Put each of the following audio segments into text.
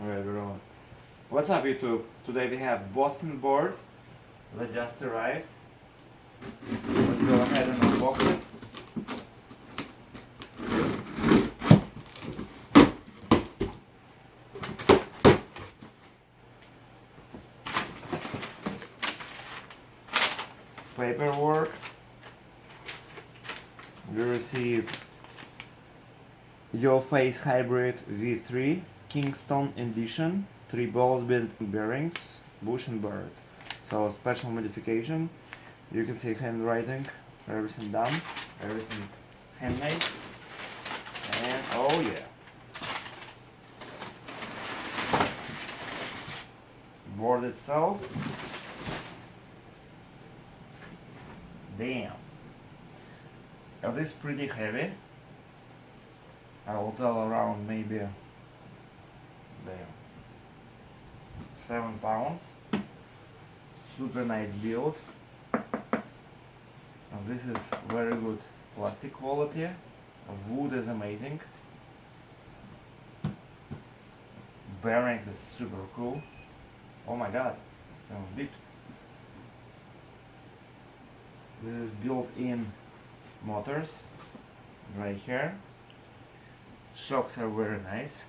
Alright, everyone. What's up, YouTube? Today we have Boston board that just arrived. Let's go ahead and unbox it. Paperwork. We receive YoFace Hybrid V3 Kingston Edition, 3 balls bearings, bush and bird. So special modification. You can see handwriting, everything done, everything handmade. And oh yeah. Board itself. Damn. Now this is pretty heavy. I will tell around maybe 7 pounds. Super nice build. Now this is very good plastic quality. Wood is amazing. Bearings is super cool. Oh my god, some beeps. This is built-in motors right here. Shocks are very nice,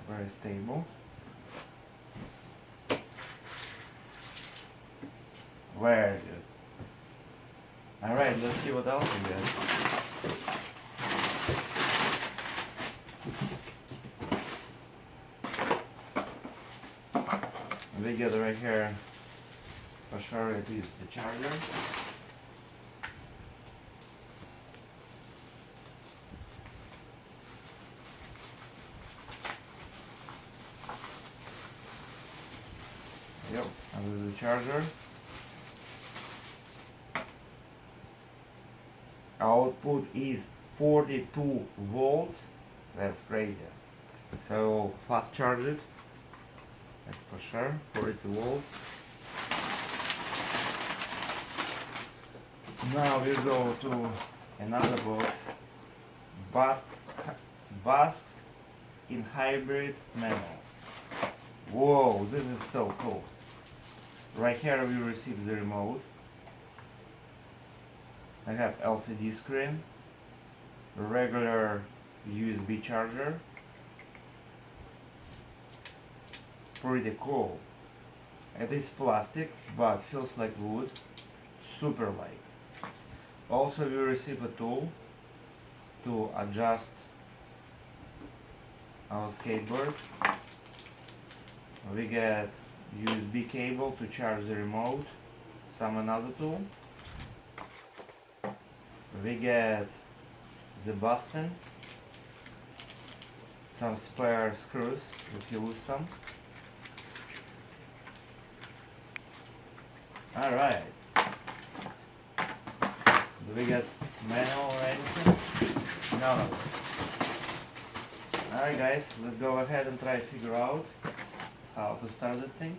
very stable. Very good. Alright, let's see what else we get. We get right here, for sure it is the charger. Yep, and this is the charger. Output is 42 volts. That's crazy. So fast charge it. That's for sure. 42 volts. Now we go to another box. Bust in hybrid manual. Whoa, this is so cool. Right here we receive the remote. I have LCD screen, regular USB charger. Pretty cool. It is plastic, but feels like wood. Super light. Also, we receive a tool to adjust our skateboard. We get USB cable to charge the remote, some another tool. We get the Boston, some spare screws if you lose some. Alright. Do we get manual or anything? No. Alright guys, let's go ahead and try to figure out how to start the thing.